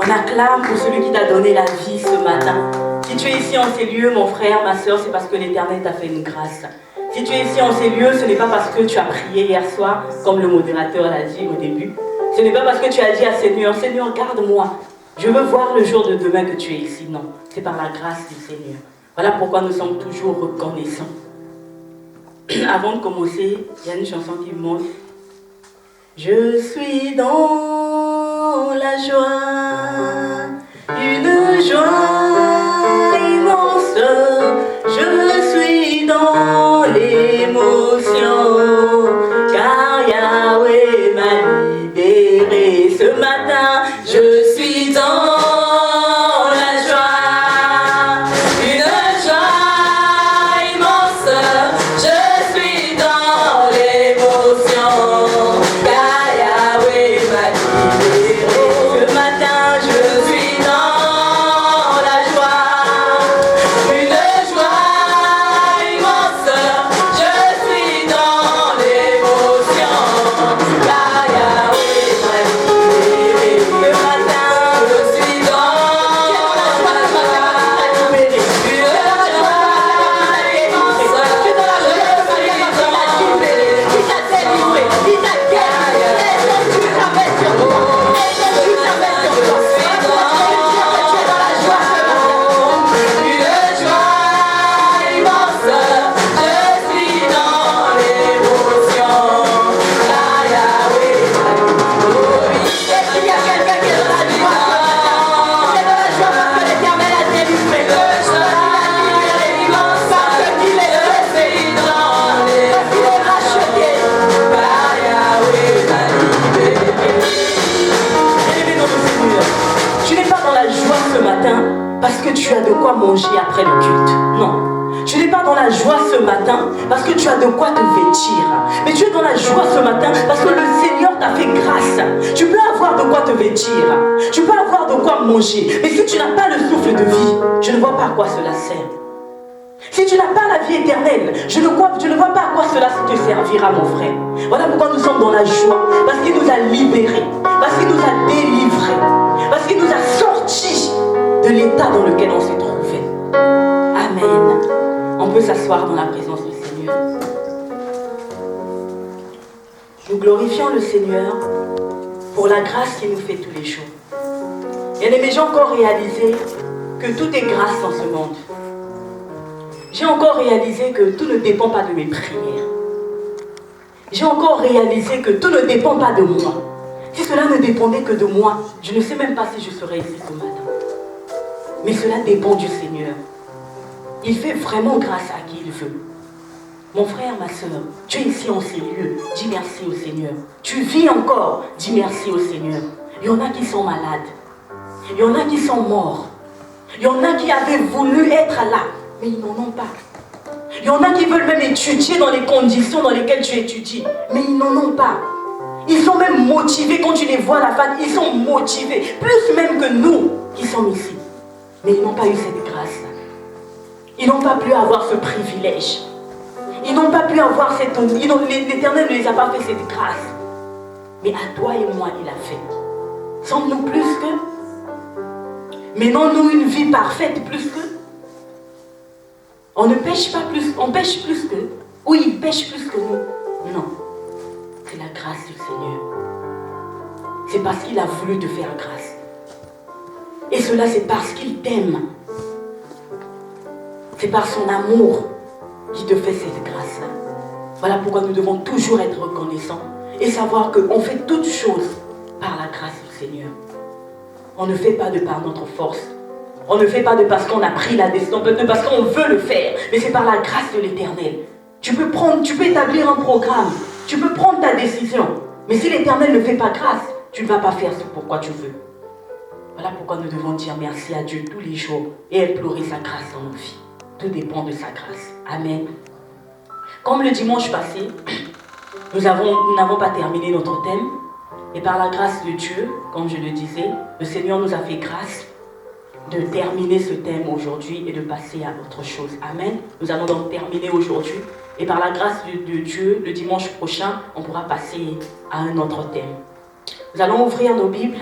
On acclame pour celui qui t'a donné la vie ce matin. Si tu es ici en ces lieux, mon frère, ma soeur, c'est parce que l'Éternel t'a fait une grâce. Si tu es ici en ces lieux, ce n'est pas parce que tu as prié hier soir, comme le modérateur l'a dit au début. Ce n'est pas parce que tu as dit à Seigneur, Seigneur, garde-moi. Je veux voir le jour de demain que tu es ici. Non, c'est par la grâce du Seigneur. Voilà pourquoi nous sommes toujours reconnaissants. Avant de commencer, il y a une chanson qui monte. Je suis dans la joie, une joie immense. Je suis dans l'émotion, car Yahweh m'a libéré ce matin. Je suis dans la joie, une joie immense. Je suis dans l'émotion, car Yahweh m'a libéré ce matin. Je suis dans la joie, une joie immense. Je suis dans l'émotion, car Yahweh m'a libéré ce matin. Je suis dans la joie, une joie immense. Je suis dans la joie, il t'a délivré, il t'a guéri, et tu t'appelles sur toi, et tu t'appelles sur toi. Tu es dans la joie ce matin. Une joie immense, je suis dans l'émotion, car Yahweh m'a libéré. Est-ce qu'il y a quelqu'un qui est dans la joie ce matin? C'est dans la joie parce que l'Éternel a délivré. Parce qu'il a libéré, parce qu'il est sauvé, parce qu'il est racheté. Par Yahweh m'a libéré. Bien-aimé dans le Seigneur, tu n'es pas dans la joie ce matin parce que tu as de quoi manger après le culte. Non. Tu n'es pas dans la joie ce matin parce que tu as de quoi te vêtir. Mais tu es dans la joie ce matin parce que le Seigneur t'a fait grâce. Tu peux avoir de quoi te vêtir. Tu peux avoir de quoi manger. Mais si tu n'as pas le souffle de vie, je ne vois pas à quoi cela sert. Si tu n'as pas la vie éternelle, je ne vois pas à quoi cela te servira, mon frère. Voilà pourquoi nous sommes dans la joie. Parce qu'il nous a libérés. Parce qu'il nous a délivrés. Parce qu'il nous a sortis de l'état dans lequel on se trouvait. Amen. On peut s'asseoir dans la présence du Seigneur. Nous glorifions le Seigneur pour la grâce qu'il nous fait tous les jours. Bien-aimés, j'ai encore réalisé que tout est grâce dans ce monde. J'ai encore réalisé que tout ne dépend pas de mes prières. J'ai encore réalisé que tout ne dépend pas de moi. Si cela ne dépendait que de moi, je ne sais même pas si je serais ici ce matin. Mais cela dépend du Seigneur. Il fait vraiment grâce à qui il veut. Mon frère, ma soeur, tu es ici en ces lieux, dis merci au Seigneur. Tu vis encore, dis merci au Seigneur. Il y en a qui sont malades. Il y en a qui sont morts. Il y en a qui avaient voulu être là, mais ils n'en ont pas. Il y en a qui veulent même étudier dans les conditions dans lesquelles tu étudies, mais ils n'en ont pas. Ils sont même motivés quand tu les vois à la fin, ils sont motivés, plus même que nous qui sommes ici. Mais ils n'ont pas eu cette grâce. Ils n'ont pas pu avoir ce privilège. Ils n'ont pas pu avoir cette... L'Éternel ne les a pas fait cette grâce. Mais à toi et moi, il a fait. Sommes-nous plus que? Menons-nous une vie parfaite plus que? On ne pêche pas plus, on pêche plus que? Ou il pêche plus que nous? Non. C'est la grâce du Seigneur. C'est parce qu'il a voulu te faire grâce. Et cela, c'est parce qu'il t'aime. C'est par son amour qui te fait cette grâce-là. Voilà pourquoi nous devons toujours être reconnaissants et savoir qu'on fait toutes choses par la grâce du Seigneur. On ne fait pas de par notre force. On ne fait pas de parce qu'on a pris la décision, de parce qu'on veut le faire. Mais c'est par la grâce de l'Éternel. Tu peux établir un programme. Tu peux prendre ta décision. Mais si l'Éternel ne fait pas grâce, tu ne vas pas faire ce pourquoi tu veux. Voilà pourquoi nous devons dire merci à Dieu tous les jours et implorer sa grâce dans nos vies. Tout dépend de sa grâce. Amen. Comme le dimanche passé, nous n'avons pas terminé notre thème. Et par la grâce de Dieu, comme je le disais, le Seigneur nous a fait grâce de terminer ce thème aujourd'hui et de passer à autre chose. Amen. Nous allons donc terminer aujourd'hui. Et par la grâce de Dieu, le dimanche prochain, on pourra passer à un autre thème. Nous allons ouvrir nos Bibles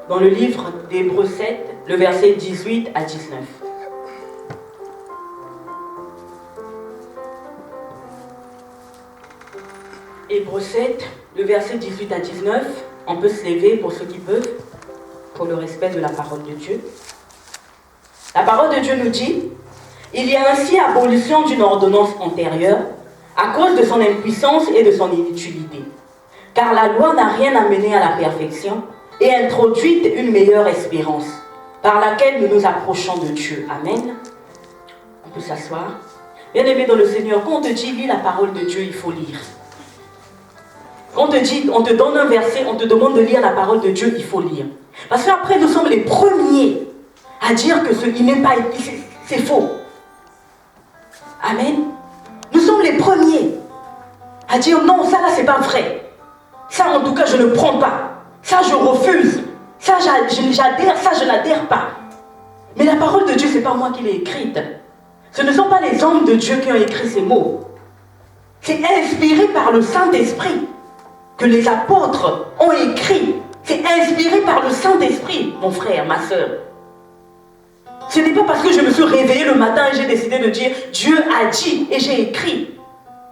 dans le livre d'Hébreux 7, le verset 18 à 19. Hébreux 7, le verset 18 à 19, on peut se lever pour ceux qui peuvent, pour le respect de la parole de Dieu. La parole de Dieu nous dit, il y a ainsi abolition d'une ordonnance antérieure à cause de son impuissance et de son inutilité. Car la loi n'a rien amené à la perfection et introduit une meilleure espérance, par laquelle nous nous approchons de Dieu. Amen. On peut s'asseoir. Bien-aimé dans le Seigneur, quand on te dit, lis la parole de Dieu, il faut lire. Quand on te dit, on te donne un verset, on te demande de lire la parole de Dieu, il faut lire. Parce qu'après, nous sommes les premiers à dire que ce qui n'est pas, c'est faux. Amen. Nous sommes les premiers à dire non, ça là c'est pas vrai. Ça en tout cas je ne prends pas. Ça je refuse. Ça j'adhère, ça je n'adhère pas. Mais la parole de Dieu, c'est pas moi qui l'ai écrite. Ce ne sont pas les hommes de Dieu qui ont écrit ces mots. C'est inspiré par le Saint-Esprit que les apôtres ont écrit. C'est inspiré par le Saint-Esprit, mon frère, ma soeur. Ce n'est pas parce que je me suis réveillée le matin et j'ai décidé de dire Dieu a dit et j'ai écrit.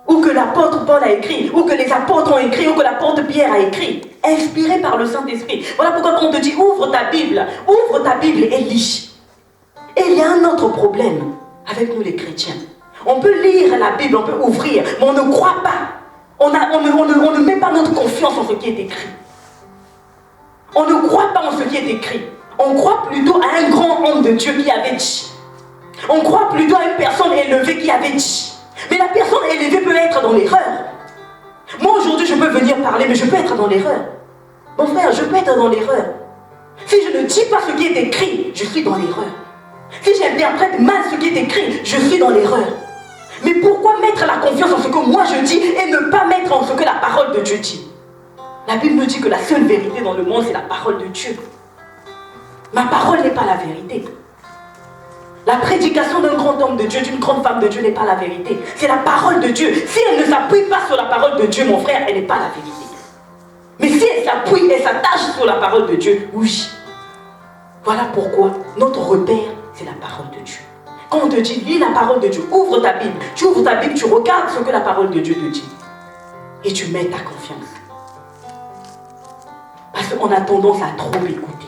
Ou que l'apôtre Paul a écrit, ou que les apôtres ont écrit, ou que l'apôtre Pierre a écrit. Inspiré par le Saint-Esprit. Voilà pourquoi quand on te dit ouvre ta Bible et lis. Et il y a un autre problème avec nous les chrétiens. On peut lire la Bible, on peut ouvrir, mais on ne croit pas. On ne met pas notre confiance en ce qui est écrit. On ne croit pas en ce qui est écrit. On croit plutôt à un grand homme de Dieu qui avait dit. On croit plutôt à une personne élevée qui avait dit. Mais la personne élevée peut être dans l'erreur. Moi aujourd'hui je peux venir parler, mais je peux être dans l'erreur. Mon frère, je peux être dans l'erreur. Si je ne dis pas ce qui est écrit, je suis dans l'erreur. Si j'interprète mal ce qui est écrit, je suis dans l'erreur. Mais pourquoi mettre la confiance en ce que moi je dis et ne pas mettre en ce que la parole de Dieu dit? La Bible nous dit que la seule vérité dans le monde, c'est la parole de Dieu. Ma parole n'est pas la vérité. La prédication d'un grand homme de Dieu, d'une grande femme de Dieu n'est pas la vérité. C'est la parole de Dieu. Si elle ne s'appuie pas sur la parole de Dieu, mon frère, elle n'est pas la vérité. Mais si elle s'appuie, elle s'attache sur la parole de Dieu, oui. Voilà pourquoi notre repère, c'est la parole de Dieu. Quand on te dit, lis la parole de Dieu, ouvre ta Bible. Tu ouvres ta Bible, tu regardes ce que la parole de Dieu te dit. Et tu mets ta confiance. Parce qu'on a tendance à trop écouter.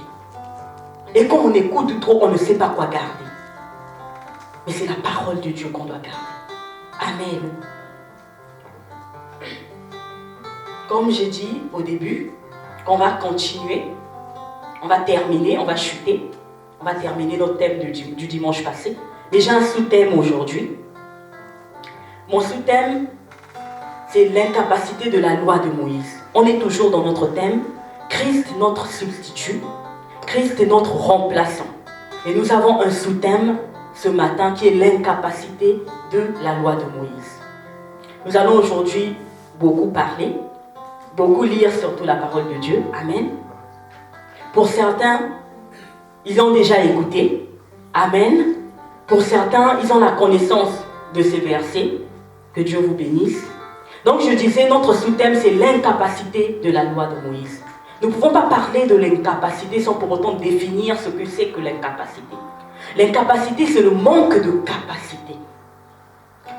Et quand on écoute trop, on ne sait pas quoi garder. Mais c'est la parole de Dieu qu'on doit garder. Amen. Comme j'ai dit au début, qu'on va continuer, on va terminer, on va chuter, on va terminer notre thème du dimanche passé. Mais j'ai un sous-thème aujourd'hui. Mon sous-thème, c'est l'incapacité de la loi de Moïse. On est toujours dans notre thème. Christ est notre substitut. Christ est notre remplaçant. Et nous avons un sous-thème ce matin qui est l'incapacité de la loi de Moïse. Nous allons aujourd'hui beaucoup parler, beaucoup lire surtout la parole de Dieu. Amen. Pour certains, ils ont déjà écouté. Amen. Pour certains, ils ont la connaissance de ces versets. Que Dieu vous bénisse. Donc je disais, notre sous-thème, c'est l'incapacité de la loi de Moïse. Nous ne pouvons pas parler de l'incapacité sans pour autant définir ce que c'est que l'incapacité. L'incapacité, c'est le manque de capacité.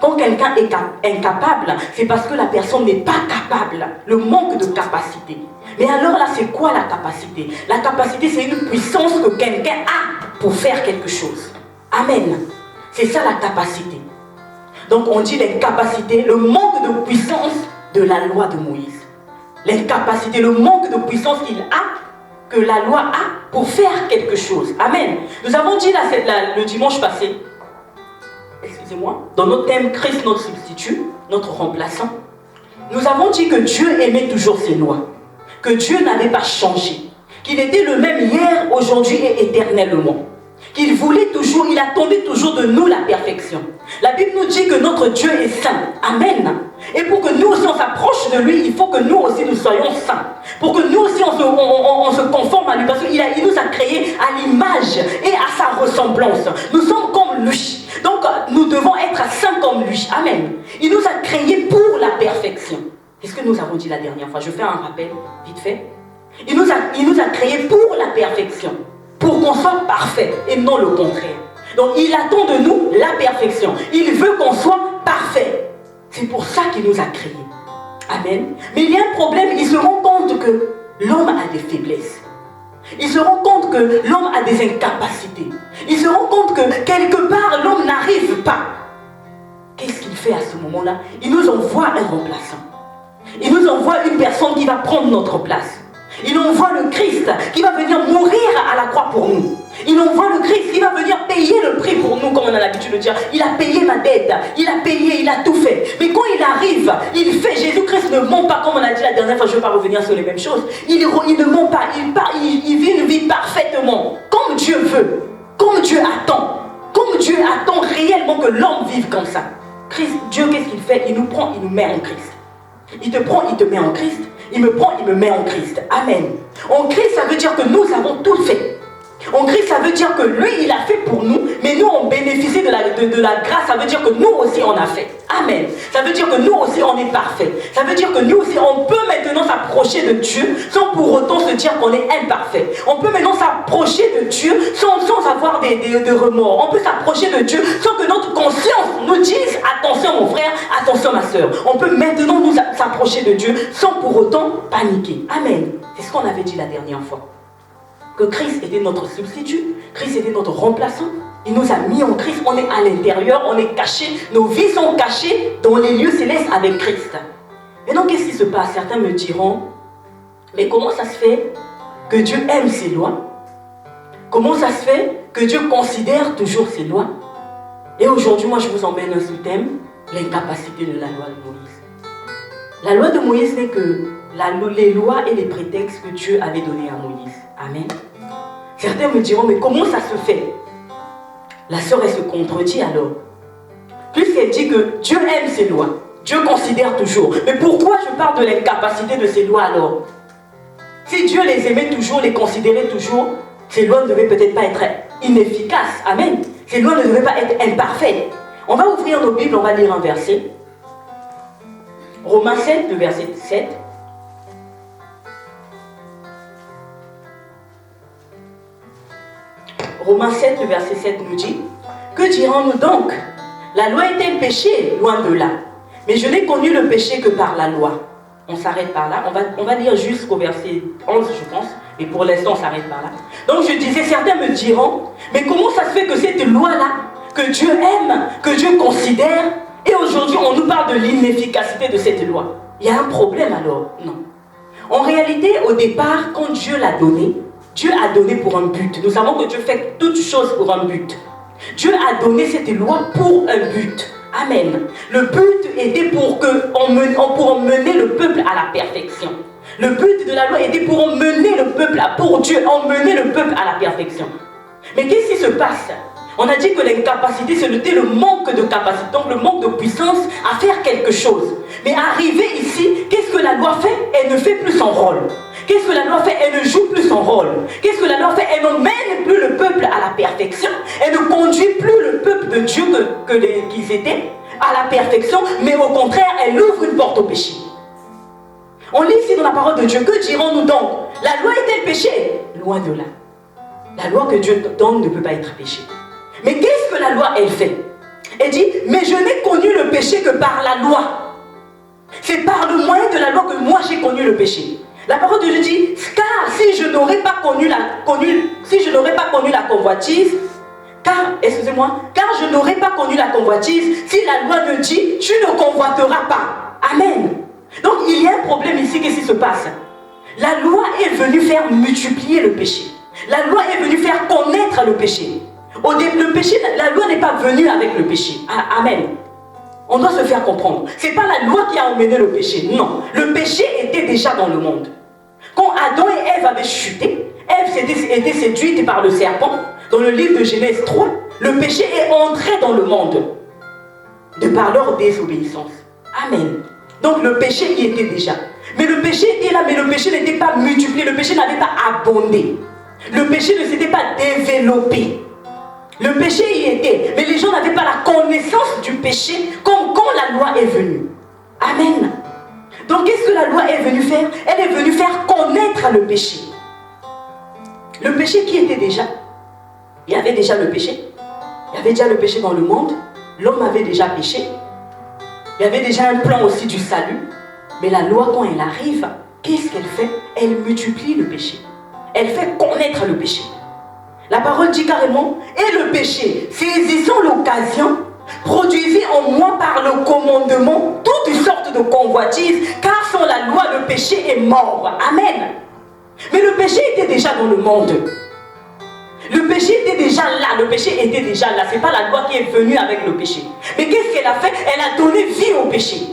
Quand quelqu'un est incapable, c'est parce que la personne n'est pas capable. Le manque de capacité. Mais alors là, c'est quoi la capacité? La capacité, c'est une puissance que quelqu'un a pour faire quelque chose. Amen. C'est ça la capacité. Donc on dit l'incapacité, le manque de puissance de la loi de Moïse. L'incapacité, le manque de puissance qu'il a, que la loi a pour faire quelque chose. Amen. Nous avons dit le dimanche passé, excusez-moi, dans notre thème Christ, notre substitut, notre remplaçant, nous avons dit que Dieu aimait toujours ses lois, que Dieu n'avait pas changé, qu'il était le même hier, aujourd'hui et éternellement. Qu'il voulait toujours, il attendait toujours de nous la perfection. La Bible nous dit que notre Dieu est saint. Amen. Et pour que nous aussi on s'approche de lui, il faut que nous aussi nous soyons saints. Pour que nous aussi on se conforme à lui. Parce qu'il nous a créés à l'image et à sa ressemblance. Nous sommes comme lui. Donc nous devons être saints comme lui. Amen. Il nous a créés pour la perfection. C'est ce que nous avons dit la dernière fois. Je fais un rappel vite fait. Il nous a créés pour la perfection, pour qu'on soit parfait et non le contraire. Donc il attend de nous la perfection. Il veut qu'on soit parfait. C'est pour ça qu'il nous a créés. Amen. Mais il y a un problème, il se rend compte que l'homme a des faiblesses. Il se rend compte que l'homme a des incapacités. Il se rend compte que quelque part l'homme n'arrive pas. Qu'est-ce qu'il fait à ce moment-là? Il nous envoie un remplaçant. Il nous envoie une personne qui va prendre notre place. Il envoie le Christ qui va venir mourir à la croix pour nous. Il envoie le Christ qui va venir payer le prix pour nous, comme on a l'habitude de dire. Il a payé ma dette, il a payé, il a tout fait. Mais quand il arrive, il fait, Jésus-Christ ne ment pas, comme on a dit la dernière fois, je ne vais pas revenir sur les mêmes choses. Il ne ment pas, il vit une vie parfaitement, comme Dieu veut, comme Dieu attend. Comme Dieu attend réellement que l'homme vive comme ça. Christ, Dieu, qu'est-ce qu'il fait? Il nous prend, il nous met en Christ. Il te prend, il te met en Christ. Il me prend, il me met en Christ. Amen. En Christ, ça veut dire que nous avons tout fait. En Christ, ça veut dire que lui, il a fait pour nous, mais nous, on bénéficie de la grâce. Ça veut dire que nous aussi, on a fait. Amen. Ça veut dire que nous aussi, on est parfait. Ça veut dire que nous aussi, on peut maintenant s'approcher de Dieu sans pour autant se dire qu'on est imparfait. On peut maintenant s'approcher de Dieu sans avoir de remords. On peut s'approcher de Dieu sans que notre conscience nous dise « Attention mon frère, attention ma soeur ». On peut maintenant nous s'approcher de Dieu sans pour autant paniquer. Amen. C'est ce qu'on avait dit la dernière fois. Que Christ était notre substitut, Christ était notre remplaçant. Il nous a mis en Christ, on est à l'intérieur, on est caché, nos vies sont cachées dans les lieux célestes avec Christ. Maintenant, qu'est-ce qui se passe? Certains me diront, mais comment ça se fait que Dieu aime ses lois? Comment ça se fait que Dieu considère toujours ses lois? Et aujourd'hui, moi, je vous emmène un sous-thème, l'incapacité de la loi de Moïse. La loi de Moïse n'est que les lois et les prétextes que Dieu avait donnés à Moïse. Amen. Certains me diront, mais comment ça se fait? La sœur, elle se contredit alors. Puisqu'elle dit que Dieu aime ses lois, Dieu considère toujours. Mais pourquoi je parle de l'incapacité de ces lois alors? Si Dieu les aimait toujours, les considérait toujours, ces lois ne devaient peut-être pas être inefficaces. Amen. Ces lois ne devaient pas être imparfaites. On va ouvrir nos Bibles, on va lire un verset. Romains 7, le verset 7. Romains 7, le verset 7 nous dit: que dirons-nous donc? La loi est-elle péché? Loin de là. Mais je n'ai connu le péché que par la loi. On s'arrête par là. On va lire jusqu'au verset 11, je pense. Et pour l'instant, on s'arrête par là. Donc je disais, certains me diront, mais comment ça se fait que cette loi-là, que Dieu aime, que Dieu considère, et aujourd'hui on nous parle de l'inefficacité de cette loi? Il y a un problème alors? Non. En réalité, au départ, quand Dieu l'a donné, Dieu a donné pour un but. Nous savons que Dieu fait toutes choses pour un but. Dieu a donné cette loi pour un but. Amen. Le but était pour mener le peuple à la perfection. Le but de la loi était pour emmener le peuple, pour Dieu, emmener le peuple à la perfection. Mais qu'est-ce qui se passe? On a dit que l'incapacité, c'était le manque de capacité, donc le manque de puissance à faire quelque chose. Mais arrivé ici, qu'est-ce que la loi fait? Elle ne fait plus son rôle. Qu'est-ce que la loi fait? Elle ne joue plus son rôle. Qu'est-ce que la loi fait? Elle n'emmène plus le peuple à la perfection. Elle ne conduit plus le peuple de Dieu qu'ils étaient à la perfection, mais au contraire, elle ouvre une porte au péché. On lit ici dans la parole de Dieu, que dirons-nous donc? La loi est-elle péché? Loin de là. La loi que Dieu donne ne peut pas être péché. Mais qu'est-ce que la loi, elle fait? Elle dit, mais je n'ai connu le péché que par la loi. C'est par le moyen de la loi que moi j'ai connu le péché. La parole de Dieu dit, car si je n'aurais pas connu la convoitise, car je n'aurais pas connu la convoitise, si la loi me dit, tu ne convoiteras pas. Amen. Donc il y a un problème ici, qu'est-ce qui se passe? La loi est venue faire multiplier le péché. La loi est venue faire connaître le péché. Le péché, la loi n'est pas venue avec le péché. Amen. On doit se faire comprendre. Ce n'est pas la loi qui a emmené le péché. Non. Le péché était déjà dans le monde. Quand Adam et Ève avaient chuté, Ève était séduite par le serpent. Dans le livre de Genèse 3, le péché est entré dans le monde de par leur désobéissance. Amen. Donc le péché y était déjà. Mais le péché était là, mais le péché n'était pas multiplié. Le péché n'avait pas abondé. Le péché ne s'était pas développé. Le péché y était, mais les gens n'avaient pas la connaissance du péché comme quand la loi est venue. Amen. Donc qu'est-ce que la loi est venue faire? Elle est venue faire connaître le péché. Le péché qui était déjà? Il y avait déjà le péché. Il y avait déjà le péché dans le monde. L'homme avait déjà péché. Il y avait déjà un plan aussi du salut. Mais la loi, quand elle arrive, qu'est-ce qu'elle fait? Elle multiplie le péché. Elle fait connaître le péché. La parole dit carrément, et le péché, saisissant l'occasion, produisit en moi par le commandement toutes sortes de convoitises, car sans la loi, le péché est mort. Amen. Mais le péché était déjà dans le monde. Le péché était déjà là, le péché était déjà là. Ce n'est pas la loi qui est venue avec le péché. Mais qu'est-ce qu'elle a fait? Elle a donné vie au péché.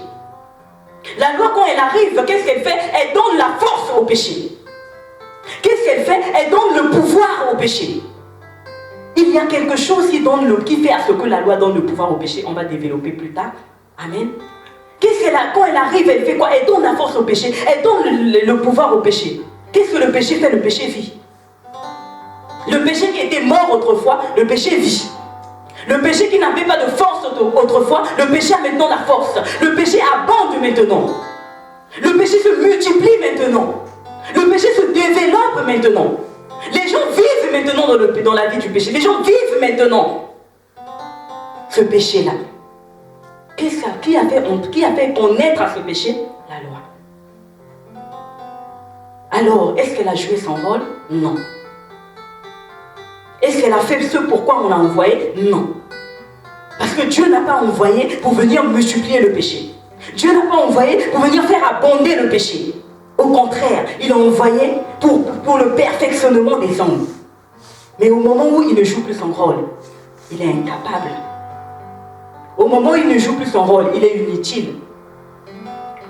La loi, quand elle arrive, qu'est-ce qu'elle fait? Elle donne la force au péché. Qu'est-ce qu'elle fait? Elle donne le pouvoir au péché. Il y a quelque chose qui fait à ce que la loi donne le pouvoir au péché. On va développer plus tard. Amen. Qu'est-ce qu'elle a? Quand elle arrive, elle fait quoi? Elle donne la force au péché. Elle donne le pouvoir au péché. Qu'est-ce que le péché fait? Le péché vit. Le péché qui était mort autrefois, le péché vit. Le péché qui n'avait pas de force autrefois, le péché a maintenant la force. Le péché abonde maintenant. Le péché se multiplie maintenant. Le péché se développe maintenant. Les gens vivent maintenant dans la vie du péché. Les gens vivent maintenant ce péché-là. Qui a fait connaître à ce péché? La loi. Alors, est-ce qu'elle a joué son rôle? Non. Est-ce qu'elle a fait ce pourquoi on l'a envoyé? Non. Parce que Dieu n'a pas envoyé pour venir multiplier le péché. Dieu n'a pas envoyé pour venir faire abonder le péché. Au contraire, il a envoyé pour le perfectionnement des hommes. Mais au moment où il ne joue plus son rôle, il est incapable. Au moment où il ne joue plus son rôle, il est inutile.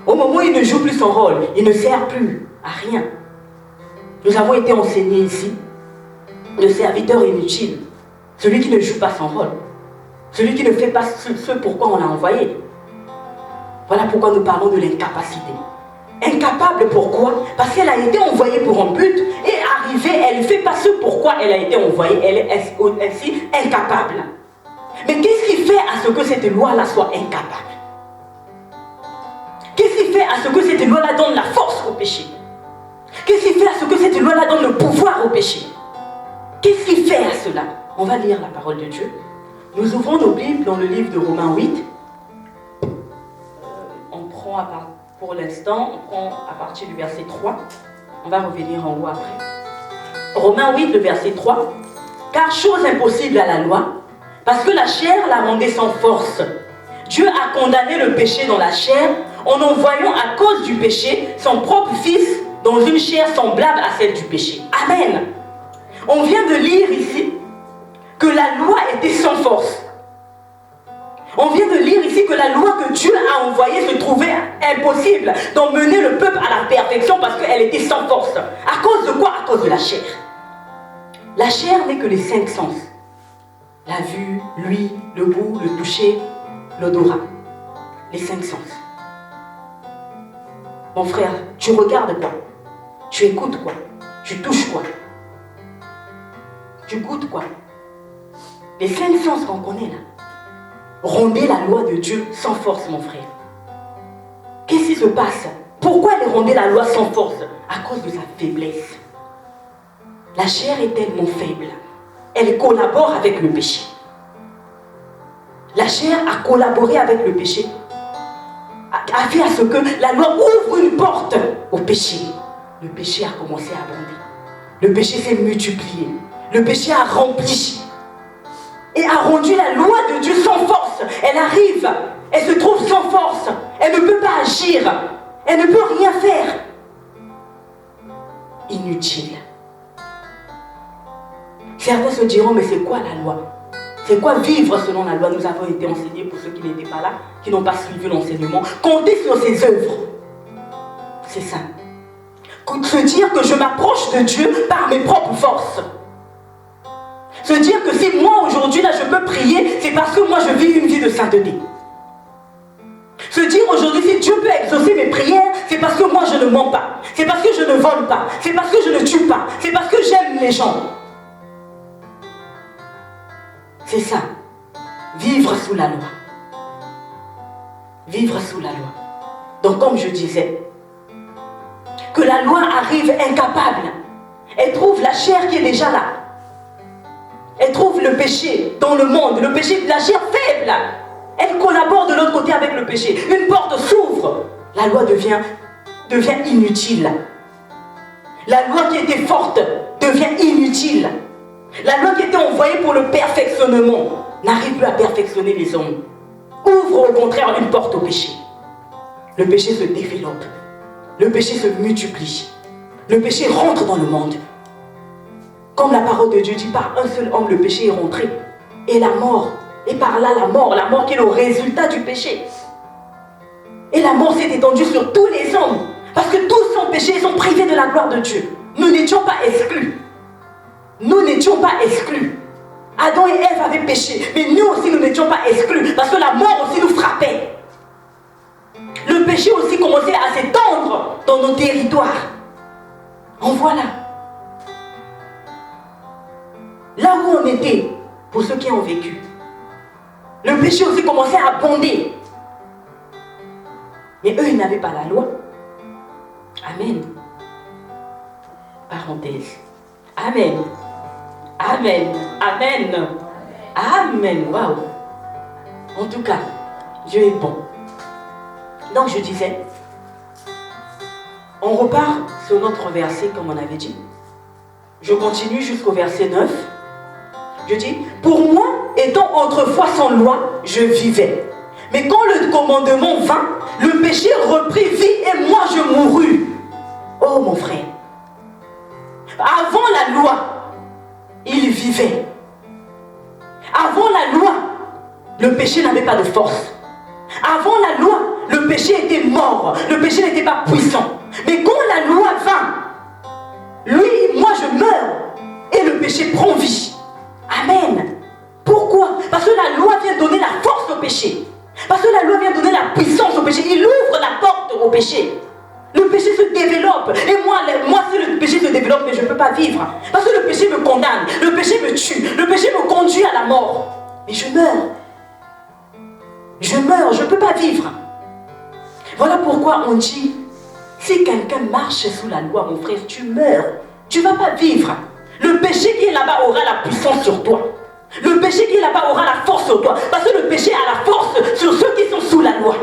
Au moment où il ne joue plus son rôle, il ne sert plus à rien. Nous avons été enseignés ici. Le serviteur inutile, celui qui ne joue pas son rôle, celui qui ne fait pas ce pourquoi on l'a envoyé. Voilà pourquoi nous parlons de l'incapacité. Incapable, pourquoi? Parce qu'elle a été envoyée pour un but, et arrivée, elle ne fait pas ce pourquoi elle a été envoyée, elle est ainsi incapable. Mais qu'est-ce qui fait à ce que cette loi-là soit incapable? Qu'est-ce qui fait à ce que cette loi-là donne la force au péché? Qu'est-ce qui fait à ce que cette loi-là donne le pouvoir au péché? Qu'est-ce qui fait à cela? On va lire la parole de Dieu. Nous ouvrons nos Bibles dans le livre de Romains 8. Pour l'instant, on prend à partir du verset 3. On va revenir en haut après. Romains 8, le verset 3. Car chose impossible à la loi, parce que la chair la rendait sans force. Dieu a condamné le péché dans la chair en envoyant à cause du péché son propre Fils dans une chair semblable à celle du péché. Amen. On vient de lire ici que la loi était sans force. On vient de lire ici que la loi que Dieu a envoyée se trouvait impossible d'emmener le peuple à la perfection parce qu'elle était sans force. À cause de quoi? À cause de la chair. La chair n'est que les 5 sens. La vue, l'ouïe, le goût, le toucher, l'odorat. Les 5 sens. Mon frère, tu regardes quoi? Tu écoutes quoi? Tu touches quoi? Tu goûtes quoi? Les 5 sens qu'on connaît là. Rendez la loi de Dieu sans force, mon frère. Qu'est-ce qui se passe? Pourquoi elle rendait la loi sans force? À cause de sa faiblesse. La chair est tellement faible. Elle collabore avec le péché. La chair a collaboré avec le péché. A fait à ce que la loi ouvre une porte au péché. Le péché a commencé à abonder. Le péché s'est multiplié. Le péché a rempli. Et a rendu la loi de Dieu sans force. Elle arrive, elle se trouve sans force. Elle ne peut pas agir. Elle ne peut rien faire. Inutile. Certains se diront, mais c'est quoi la loi? C'est quoi vivre selon la loi? Nous avons été enseignés pour ceux qui n'étaient pas là, qui n'ont pas suivi l'enseignement. Compter sur ses œuvres. C'est ça. Se dire que je m'approche de Dieu par mes propres forces. Se dire que si moi aujourd'hui là je peux prier, c'est parce que moi je vis une vie de sainteté. Se dire aujourd'hui si Dieu peut exaucer mes prières, c'est parce que moi je ne mens pas. C'est parce que je ne vole pas. C'est parce que je ne tue pas. C'est parce que j'aime les gens. C'est ça. Vivre sous la loi. Vivre sous la loi. Donc comme je disais, que la loi arrive incapable. Elle trouve la chair qui est déjà là. Elle trouve le péché dans le monde, le péché, la chair faible. Elle collabore de l'autre côté avec le péché. Une porte s'ouvre. La loi devient inutile. La loi qui était forte devient inutile. La loi qui était envoyée pour le perfectionnement n'arrive plus à perfectionner les hommes. Ouvre au contraire une porte au péché. Le péché se développe. Le péché se multiplie. Le péché rentre dans le monde. Comme la parole de Dieu dit, par un seul homme, le péché est rentré. Et la mort. Et par là, la mort qui est le résultat du péché. Et la mort s'est étendue sur tous les hommes. Parce que tous sont péchés, ils sont privés de la gloire de Dieu. Nous n'étions pas exclus. Nous n'étions pas exclus. Adam et Ève avaient péché. Mais nous aussi, nous n'étions pas exclus. Parce que la mort aussi nous frappait. Le péché aussi commençait à s'étendre dans nos territoires. En voilà. Là où on était, pour ceux qui ont vécu, le péché aussi commençait à abonder. Mais eux, ils n'avaient pas la loi. Amen. Parenthèse. Amen. Amen. Amen. Amen. Waouh. En tout cas, Dieu est bon. Donc je disais, on repart sur notre verset comme on avait dit. Je continue jusqu'au verset 9. Je dis, pour moi, étant autrefois sans loi, je vivais. Mais quand le commandement vint, le péché reprit vie et moi je mourus. Oh mon frère, avant la loi, il vivait. Avant la loi, le péché n'avait pas de force. Avant la loi, le péché était mort. Le péché n'était pas puissant. Mais quand la loi vint, lui, moi je meurs. Et le péché prend vie. Amen. Pourquoi? Parce que la loi vient donner la force au péché. Parce que la loi vient donner la puissance au péché. Il ouvre la porte au péché. Le péché se développe. Et moi si le péché se développe, mais je ne peux pas vivre. Parce que le péché me condamne. Le péché me tue. Le péché me conduit à la mort. Et je meurs. Je meurs, je ne peux pas vivre. Voilà pourquoi on dit, si quelqu'un marche sous la loi, mon frère, tu meurs. Tu ne vas pas vivre. Le péché qui est là-bas aura la puissance sur toi. Le péché qui est là-bas aura la force sur toi. Parce que le péché a la force sur ceux qui sont sous la loi.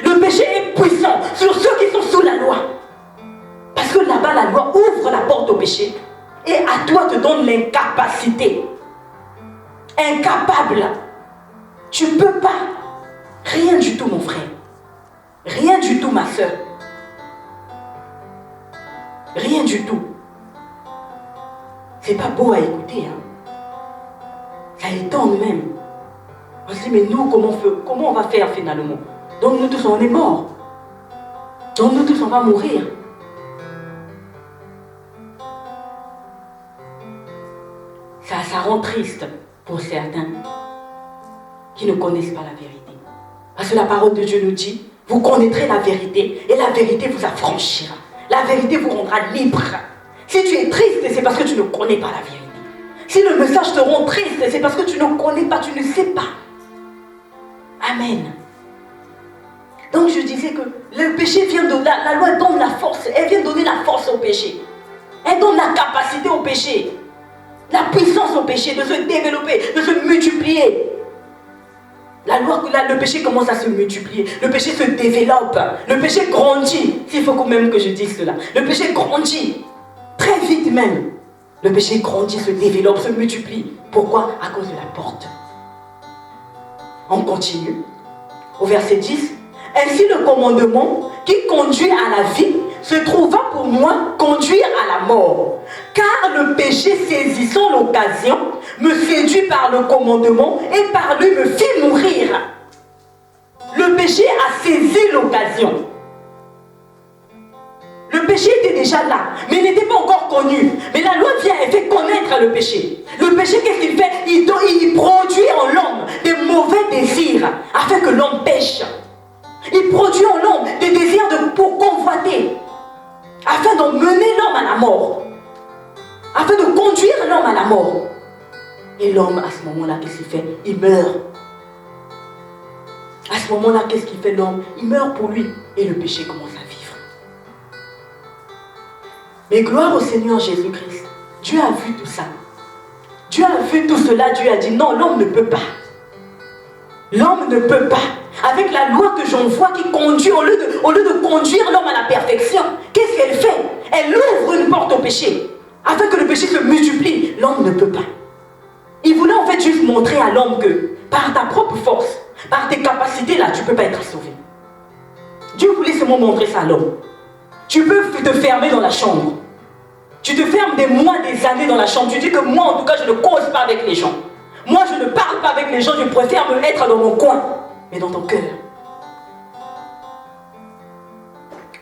Le péché est puissant sur ceux qui sont sous la loi. Parce que là-bas, la loi ouvre la porte au péché. Et à toi te donne l'incapacité. Incapable. Tu ne peux pas. Rien du tout, mon frère. Rien du tout, ma soeur. Rien du tout. C'est pas beau à écouter, hein. Ça étonne même. On se dit, mais nous, comment on va faire finalement? Donc nous tous, on est morts. Donc nous tous, on va mourir. Ça rend triste pour certains qui ne connaissent pas la vérité. Parce que la parole de Dieu nous dit, vous connaîtrez la vérité et la vérité vous affranchira. La vérité vous rendra libre. Si tu es triste, c'est parce que tu ne connais pas la vérité. Si le message te rend triste, c'est parce que tu ne connais pas, tu ne sais pas. Amen. Donc je disais que le péché vient de la loi donne la force. Elle vient donner la force au péché. Elle donne la capacité au péché. La puissance au péché de se développer, de se multiplier. La loi, le péché commence à se multiplier. Le péché se développe. Le péché grandit. S'il faut quand même que je dise cela. Le péché grandit. Très vite même. Le péché grandit, se développe, se multiplie. Pourquoi? À cause de la porte. On continue. Au verset 10. Ainsi le commandement qui conduit à la vie se trouva pour moi conduire à la mort. Car le péché saisissant l'occasion me séduit par le commandement et par lui me fit mourir. Le péché a saisi l'occasion. Le péché était déjà là, mais il n'était pas encore connu. Mais la loi vient et fait connaître le péché. Le péché, qu'est-ce qu'il fait? Il produit en l'homme des mauvais désirs afin que l'homme pêche. Il produit en l'homme des désirs pour convoiter, afin d'emmener l'homme à la mort, afin de conduire l'homme à la mort. Et l'homme, à ce moment-là, qu'est-ce qu'il fait? Il meurt. À ce moment-là, qu'est-ce qu'il fait l'homme? Il meurt pour lui et le péché commence à vivre. Mais gloire au Seigneur Jésus-Christ. Dieu a vu tout ça. Dieu a vu tout cela. Dieu a dit non, l'homme ne peut pas. L'homme ne peut pas. Avec la loi que j'envoie qui conduit, au lieu de conduire l'homme à la perfection, qu'est-ce qu'elle fait? Elle ouvre une porte au péché. Afin que le péché se multiplie. L'homme ne peut pas. Il voulait en fait juste montrer à l'homme que par ta propre force, par tes capacités là, tu ne peux pas être sauvé. Dieu voulait seulement montrer ça à l'homme. Tu peux te fermer dans la chambre. Tu te fermes des mois, des années dans la chambre. Tu dis que moi, en tout cas, je ne cause pas avec les gens. Moi, je ne parle pas avec les gens. Je préfère me mettre dans mon coin. Mais dans ton cœur.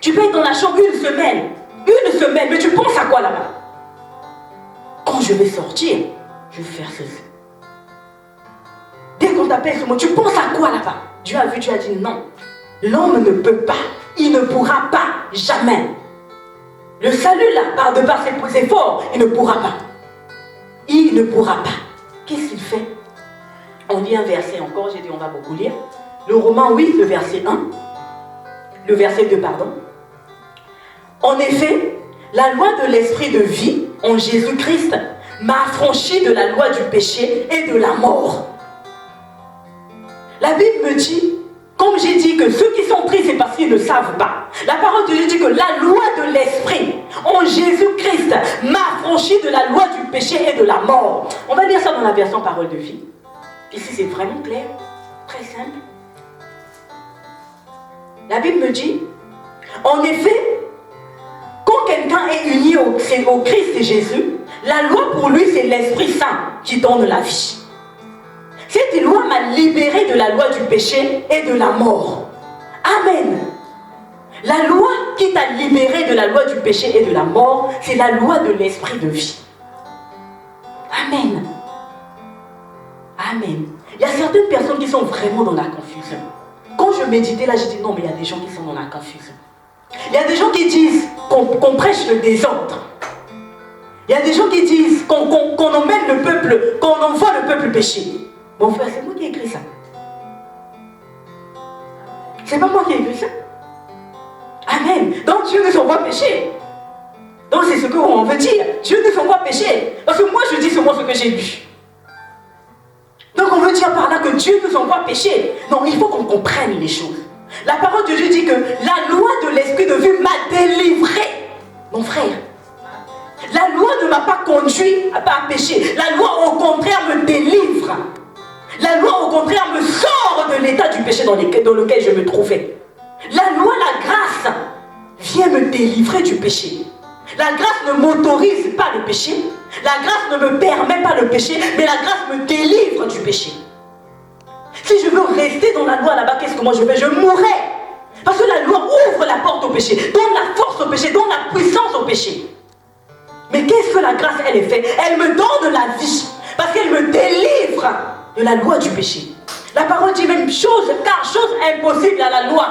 Tu peux être dans la chambre une semaine. Mais tu penses à quoi là-bas? Quand je vais sortir, je vais faire ceci. Dès qu'on t'appelle ce mot, tu penses à quoi là-bas? Dieu a vu, Dieu a dit non. L'homme ne peut pas. Il ne pourra pas. Jamais. Le salut là, de par ses efforts, il ne pourra pas. Il ne pourra pas. Qu'est-ce qu'il fait? On lit un verset encore, j'ai dit on va beaucoup lire. Le Romains 8, le verset 1. Le verset 2, pardon. En effet, la loi de l'esprit de vie en Jésus-Christ m'a affranchi de la loi du péché et de la mort. La Bible me dit, comme j'ai dit que ceux qui sont tristes, c'est parce qu'ils ne savent pas. La parole de Dieu dit que la loi de l'esprit en Jésus-Christ m'a affranchi de la loi du péché et de la mort. On va lire ça dans la version parole de vie. Ici, c'est vraiment clair, très simple. La Bible me dit, en effet, quand quelqu'un est uni au Christ et Jésus, la loi pour lui, c'est l'Esprit Saint qui donne la vie. Cette loi m'a libéré de la loi du péché et de la mort. Amen. La loi qui t'a libéré de la loi du péché et de la mort, c'est la loi de l'esprit de vie. Amen. Amen. Il y a certaines personnes qui sont vraiment dans la confusion. Quand je méditais là, j'ai dit non, mais il y a des gens qui sont dans la confusion. Il y a des gens qui disent qu'on prêche le désordre. Il y a des gens qui disent qu'on emmène le peuple, qu'on envoie le peuple pécher. Mon frère, c'est moi qui ai écrit ça. C'est pas moi qui ai écrit ça. Amen. Donc Dieu ne s'envoie pécher. Donc c'est ce qu'on veut dire. Dieu ne s'envoie pécher. Parce que moi je dis seulement ce que j'ai lu. Donc on veut dire par là que Dieu nous envoie pécher. Non, il faut qu'on comprenne les choses. La parole de Dieu dit que la loi de l'esprit de vie m'a délivré. Mon frère. La loi ne m'a pas conduit à pécher. La loi au contraire me délivre. La loi au contraire me sort de l'état du péché dans lequel je me trouvais. La loi, la grâce, vient me délivrer du péché. La grâce ne m'autorise pas le péché. La grâce ne me permet pas le péché, mais la grâce me délivre du péché. Si je veux rester dans la loi là-bas, qu'est-ce que moi je fais? Je mourrai. Parce que la loi ouvre la porte au péché, donne la force au péché, donne la puissance au péché. Mais qu'est-ce que la grâce, elle fait? Elle me donne la vie, parce qu'elle me délivre de la loi du péché. La parole dit même chose, car chose impossible à la loi.